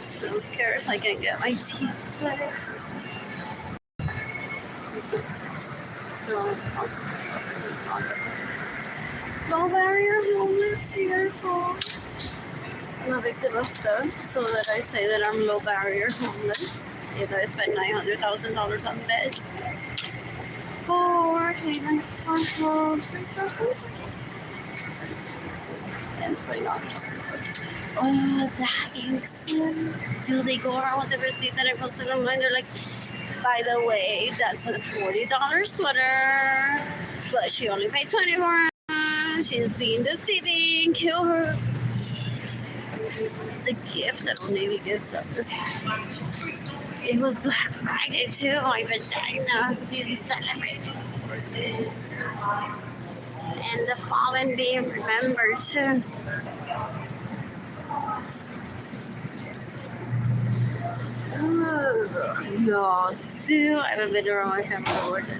So who cares? I can get my teeth fixed. Low barrier homeless here for I'm a victim of them, so that I say that I'm low barrier homeless. If I spend $900,000 on beds for Haven for homes resource center and $20. Oh, that gangster. Do they go around with the receipt that I posted online? They're like, by the way, that's a $40 sweater, but she only paid $20 for it. She's being deceiving. Kill her. It's a gift. I don't need gifts of this. It was Black Friday too. My vagina didn't celebrate. And the fallen being remembered too. Oh, no, still I haven't been around my family for a day.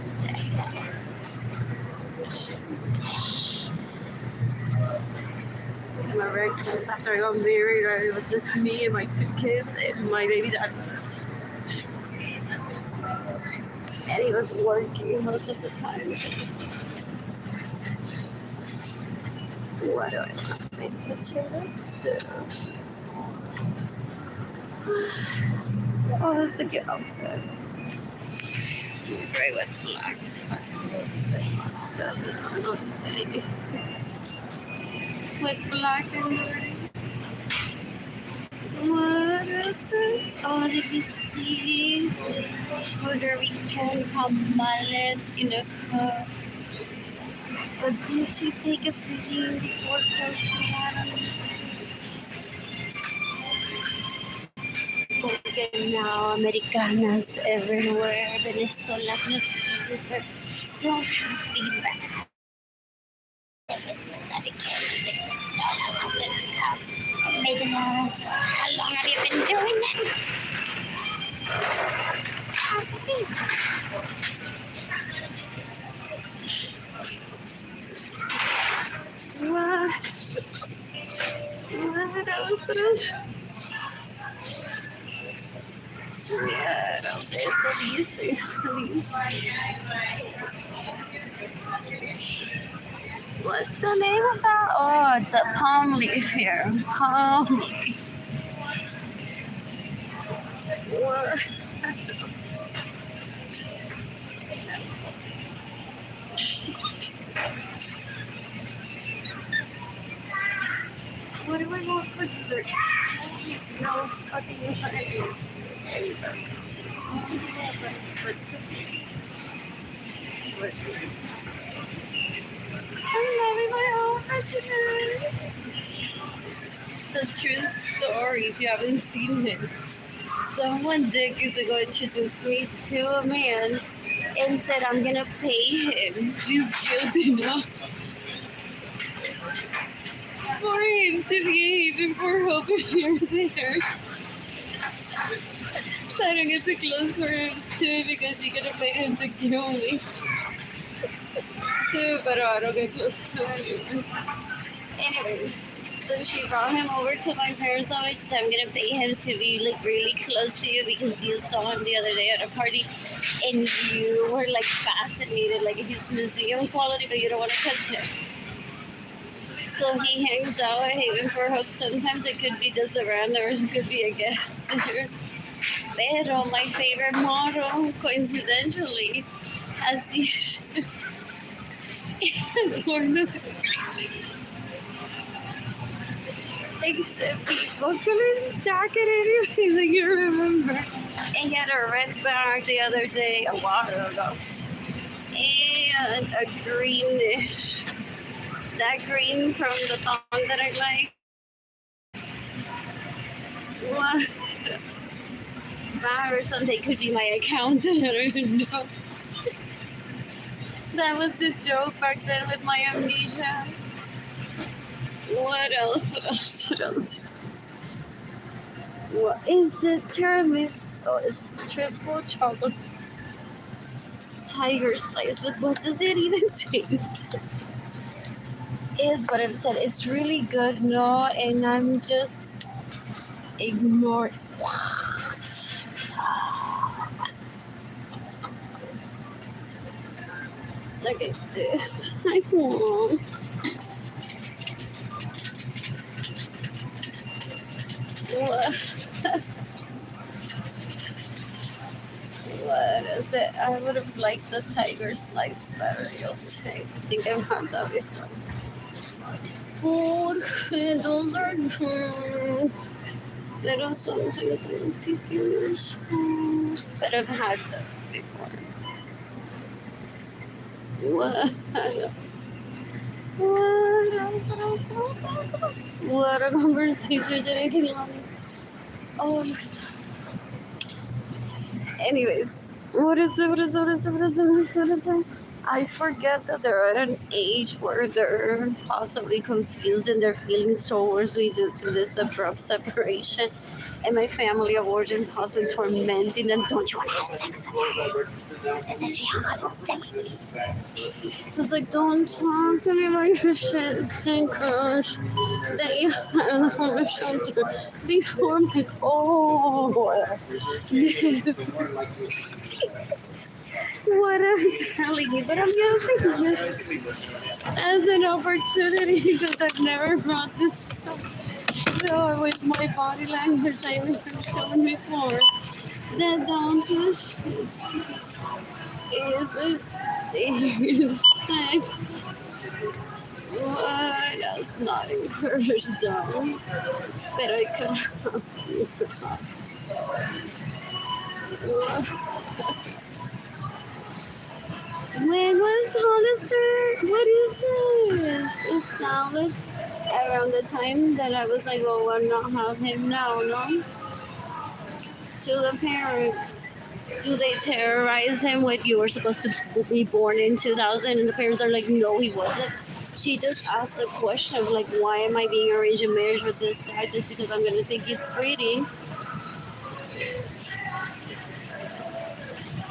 I'm very close after I got married. It was just me and my 2 kids and my baby dad. And he was working most of the time too. What do I want? My pictures. Oh, that's a good outfit. Gray with black. With black and gray. What is this? Oh, did you see Puerto Rican tamales in a cup? But did she take a video before posting that on YouTube? Porque now Americanas everywhere, Venezolanas everywhere, don't have to eat bad. Americanas, how long have you been doing that? What else? What else is these? What's the name of that? Oh, it's a palm leaf here. Palm leaf. What? What do I want for dessert? No fucking honey. I'm loving my outfit today. It's a true story if you haven't seen it. Someone decades ago introduced me to a man and said I'm gonna pay him. She's guilty now. For him to behave and for hope if you're there. So I don't get too close for him to me because she could have paid him to kill me. Too, but I don't get close to him. Anyway, so she brought him over to my parents' house. She said, I'm gonna pay him to be like really close to you because you saw him the other day at a party and you were like fascinated, like he's museum quality, but you don't want to touch him. So he hangs out at Haven for Hope. Sometimes it could be just around or it could be a guest there. Pero my favorite model, coincidentally, has these is one of except what color is his jacket anyways? I can't remember. And he had a red bag the other day, a while ago. And a greenish. That green from the thong that I like. What? Bar or something could be my accountant. I don't even know. That was the joke back then with my amnesia. What else? What is this tiramisu? Oh, it's the triple chocolate tiger slice. But what does it even taste? is what I've said. It's really good, no, and I'm just ignoring. What? Look at this. I won't. What? What is it? I would have liked the tiger slice better, you'll say. I think I've had that before. Oh, those are good. There are some things I'm thinking. But I've had those before. What else? What else? What a conversation did I get on? Oh, look at that. Anyways, what is it? I forget that they're at an age where they're possibly confused in their feelings towards me due to this abrupt separation and my family of origin possibly tormenting them. Don't you want to have sex with her? Isn't she hot and sexy? So it's like, don't talk to me like your shit stink crush that you had in the former shelter before me. Oh, what I'm telling you, but I'm using this as an opportunity because I've never brought this up with my body language. I haven't shown before. That down to the shits is sex. What else not encouraged down? But I could have. When was Hollister? What is this? Established around the time that I was like, oh, why not have him now, no? To the parents. Do they terrorize him with you were supposed to be born in 2000 and the parents are like, no, he wasn't? She just asked the question of like, why am I being arranged in marriage with this guy just because I'm going to think he's pretty?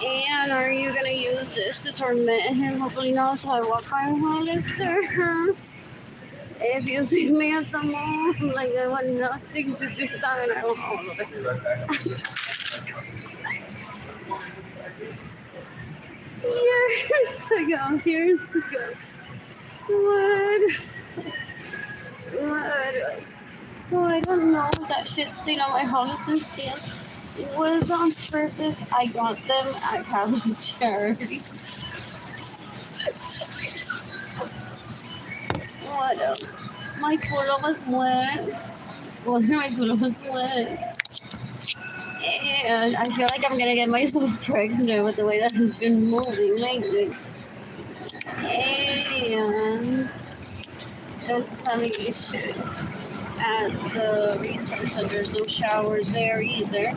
And are you going to use this to torment him? Hopefully not, so I walk by Hollister. If you see me at the mall, like I want nothing to do with that and I want all of it. Years ago. What? So I don't know that shit stain on my Hollister skin. It was on purpose. I got them at Catholic charity. What else? My culo was wet. Well, my culo was wet. And I feel like I'm gonna get myself pregnant with the way that I've been moving lately. And there's plumbing issues at the resource center. There's no showers there either,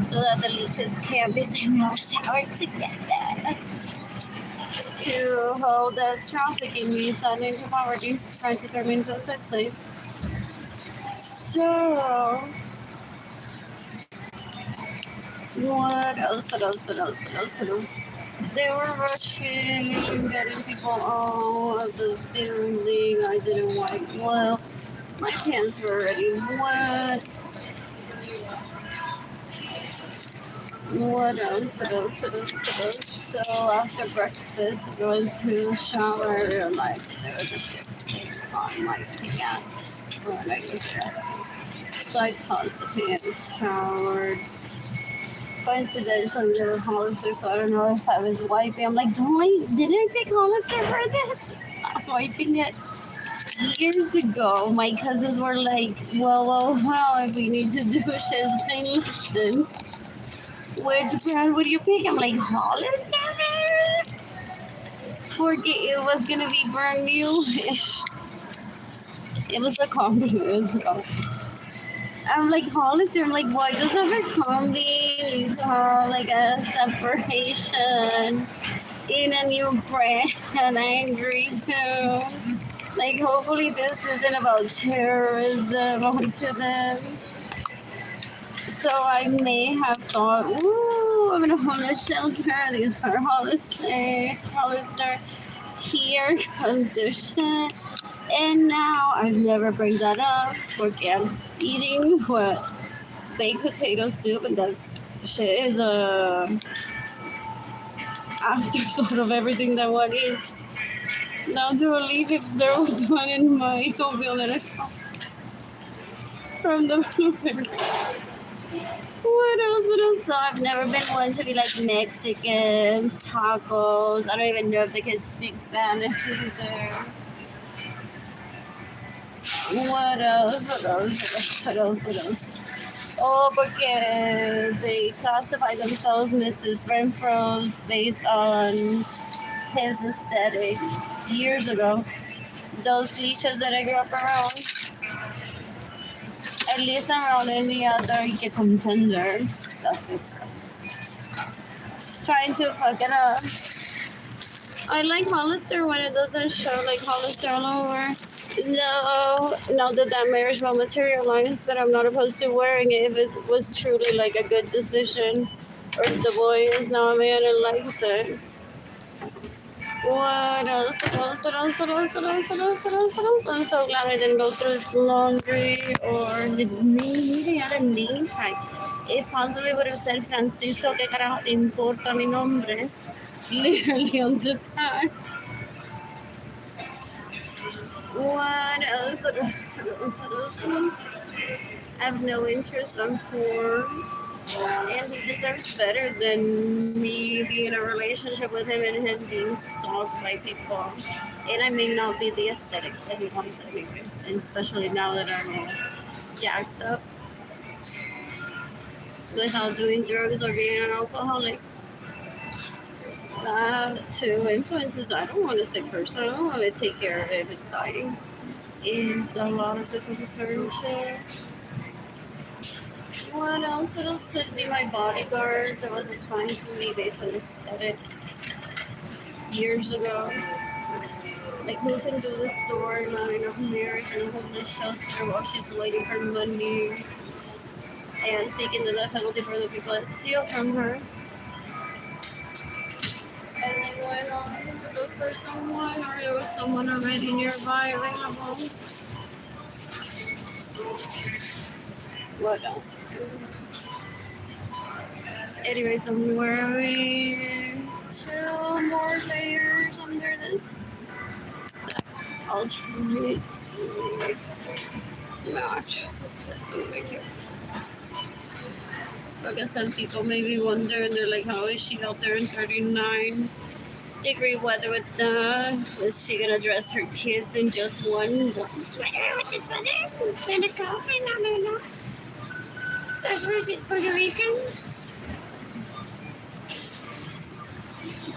so that the leeches can't be saying no shower together. To hold us trafficking me, son into poverty, trying to turn me into a sex slave. So, what else? They were rushing, getting people out of the building. I didn't wipe well. My pants were already wet. What else? So after breakfast, going to shower, I realized there was a shit stain on my pants when I was dressed. So I tossed the pants, showered. Coincidentally, they were Hollister, so I don't know if I was wiping. I'm like, didn't I pick Hollister for this? I'm wiping it. Years ago, my cousins were like, well, if we need to do shit, say, listen, which brand would you pick? I'm like, Hollister, man? Forget it was gonna be brand new-ish. It was a compliment. I'm like, Hollister, I'm like, why does every combi need to have like a separation in a new brand? And I agree too. Like, hopefully this isn't about terrorism onto them. So I may have thought, ooh, I'm in a homeless shelter. These are Hollister. Here comes their shit. And now I've never bring that up. Porque I'm eating what baked potato soup, and that's shit is a afterthought of everything that one is. Now to believe if there was one in my oatmeal that I tossed from the blueberry. What else? What else? So I've never been one to be like Mexicans, tacos. I don't even know if the kids speak Spanish either. What else? What else? What else? What else? Oh, porque they classify themselves Mrs. Renfro's based on his aesthetic years ago. Those leeches that I grew up around, at least around any other contender. That's just gross. Trying to fuck it up. I like Hollister when it doesn't show like Hollister all over. No, now that marriage will materialize, but I'm not opposed to wearing it if it was truly like a good decision, or if the boy is now a man and likes it. What else? What else? What else? What else? What else? What else? What else? What else? I'm so glad I didn't go through his laundry or his name. He had a name tag. It possibly would have said Francisco. ¿Qué carajo te importa mi nombre? Literally on the tag. What else? What else? What else? What else? What else? I have no interest in porn. And he deserves better than me being in a relationship with him and him being stalked by people. And I may not be the aesthetics that he wants anyways, and especially now that I'm all jacked up without doing drugs or being an alcoholic. Two influences. I don't want a sick person. I don't want to take care of it if it's dying. Is a lot of the concern here. What else? What else could be my bodyguard that was assigned to me based on aesthetics years ago? Like who can do the storyline of marriage and a homeless shelter while she's waiting for money and seeking the death penalty for the people that steal from her? And then went on to look for someone, or there was someone already nearby available. What else? Anyways, I'm wearing 2 more layers under this alternate match. I guess some people maybe wonder, and they're like, how is she out there in 39-degree weather with that? Is she gonna dress her kids in just one sweater with this weather? It's gonna go. No. Especially if she's Puerto Rican.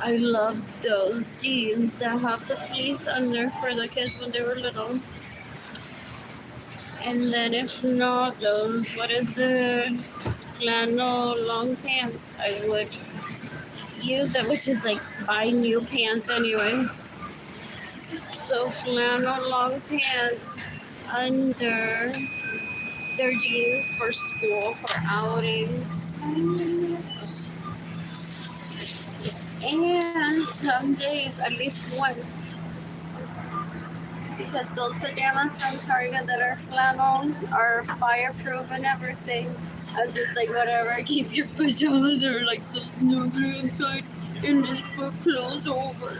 I love those jeans that have the fleece under for the kids when they were little. And then if not those, what is the flannel long pants? I would use that, which is like buy new pants anyways. So flannel long pants under their jeans for school, for outings. And some days, at least once, because those pajamas from Target that are flannel are fireproof and everything. I'm just like, whatever, keep your pajamas or like so snugly and tight and just put clothes over.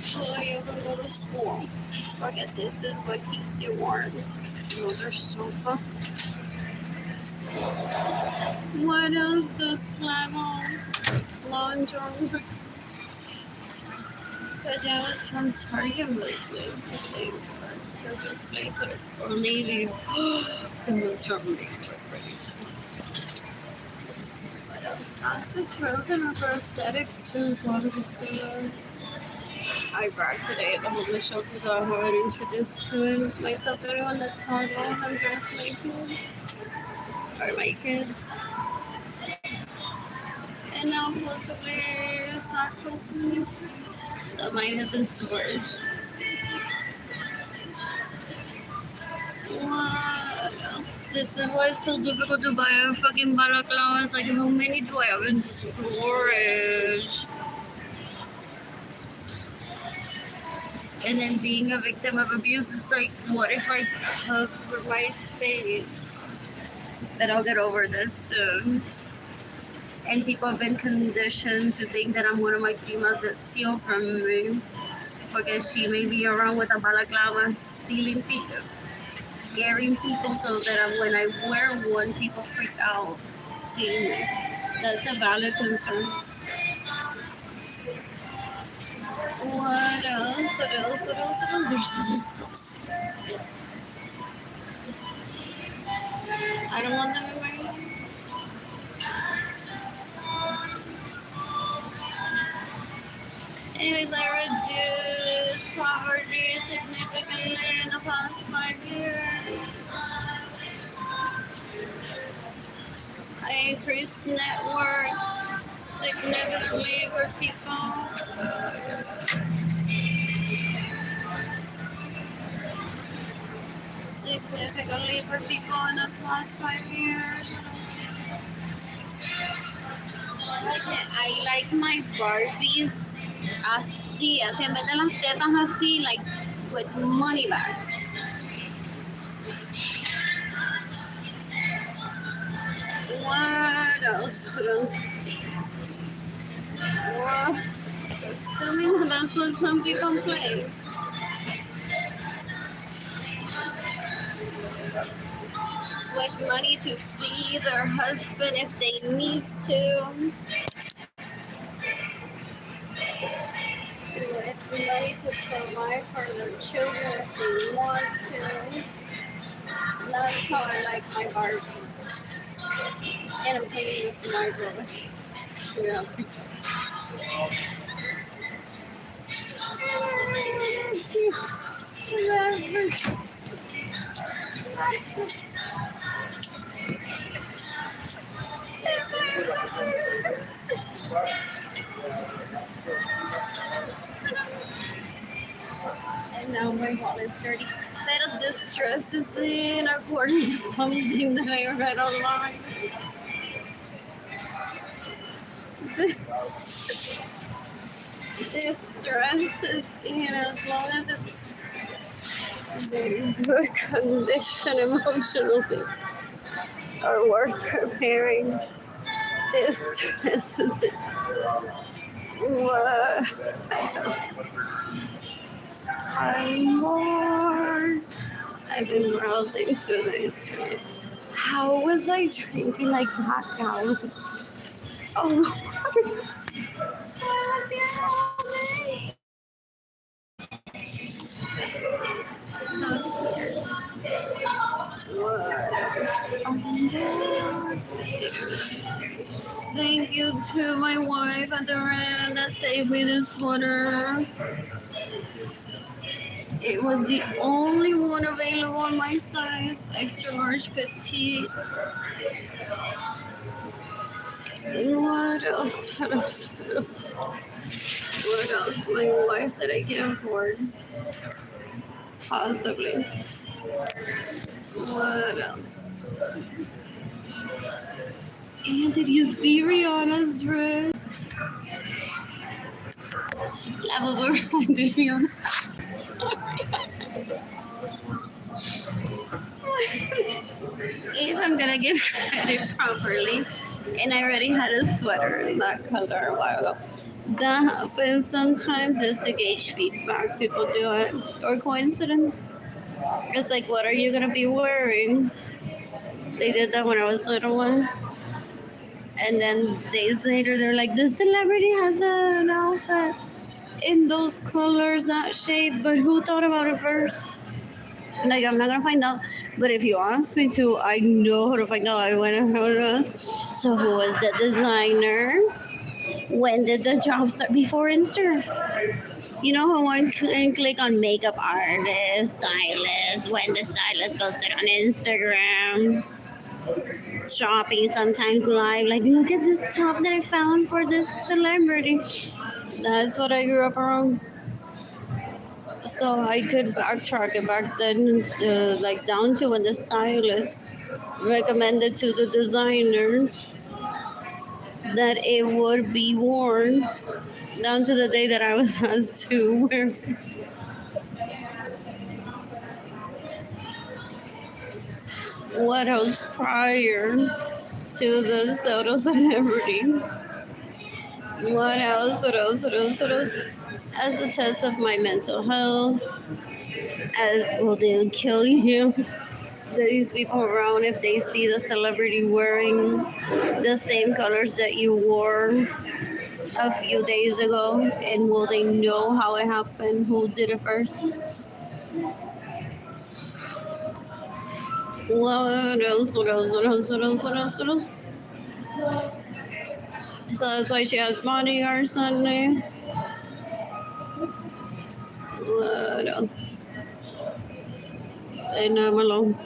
So you can go to school. Look at this is what keeps you warm. Those are so fun. What else does flannel lingerie pajamas from Target mostly? I think. Children's Place or Navy. The ones from Navy were pretty too. What else? That's frozen or for aesthetics too. What is this? I bragged today at the homeless shelter that I had introduced to myself to anyone that taught all how to dress my kids. Or my kids. And now possibly socks that mine is in storage. What else? This is why it's so difficult to buy a fucking balaclava. It's like, how many do I have in storage? And then being a victim of abuse is like, what if I cover my face? But I'll get over this soon. And people have been conditioned to think that I'm one of my primas that steal from me. Because she may be around with a balaclava stealing people, scaring people, so that when I wear one, people freak out seeing me. That's a valid concern. What else? What else? What else? What else? They're so disgusting. I don't want them in my room. Anyways, I reduced poverty significantly in the past 5 years. I increased net worth significantly for people. Significantly for people in the past 5 years. I like my Barbies así en vez de las tetas así, like with money bags. What else? What else? Well, assuming that's what some people play. With money to flee their husband if they need to. With money to provide for their children if they want to. That's how I like my Barbie. And I'm painting with my brother. Yeah. And now my wallet's dirty. Pero this dress is in according to something that I read online. This dress is in, as long as it's in good condition emotionally, are worth repairing. This dress is in. What? More. I've been browsing through the internet. How was I drinking like that now? Oh, I was here all day. That's weird. What? Thank you to my wife at the end that saved me this sweater. It was the only one available in my size, extra large petite. What else? What else? What else? What else? My wife that I can't afford. Possibly. What else? And did you see Rihanna's dress? La Bobo reminded me of if I'm gonna give credit properly, and I already had a sweater in that color a while ago. That happens sometimes just to gauge feedback. People do it, or coincidence. It's like, what are you gonna be wearing? They did that when I was little once. And then days later, they're like, this celebrity has an outfit in those colors, that shape, but who thought about it first? Like, I'm not gonna find out, but if you ask me to, I know how to find out. I went and found us. So who was the designer? When did the job start? Before Insta. You know how one can click on makeup artist, stylist, when the stylist posted on Instagram. Shopping sometimes live, like, look at this top that I found for this celebrity. That's what I grew up around. So I could backtrack it back then, like down to when the stylist recommended to the designer that it would be worn down to the day that I was asked to wear. What else prior to the photo celebrity? What else? What else? What else? What else? As a test of my mental health, as will they kill you? These people around, if they see the celebrity wearing the same colors that you wore a few days ago, and will they know how it happened? Who did it first? What else? What else? What else? What else? What else? What else? So that's why she has bodyguards Sunday. What else? And I'm alone.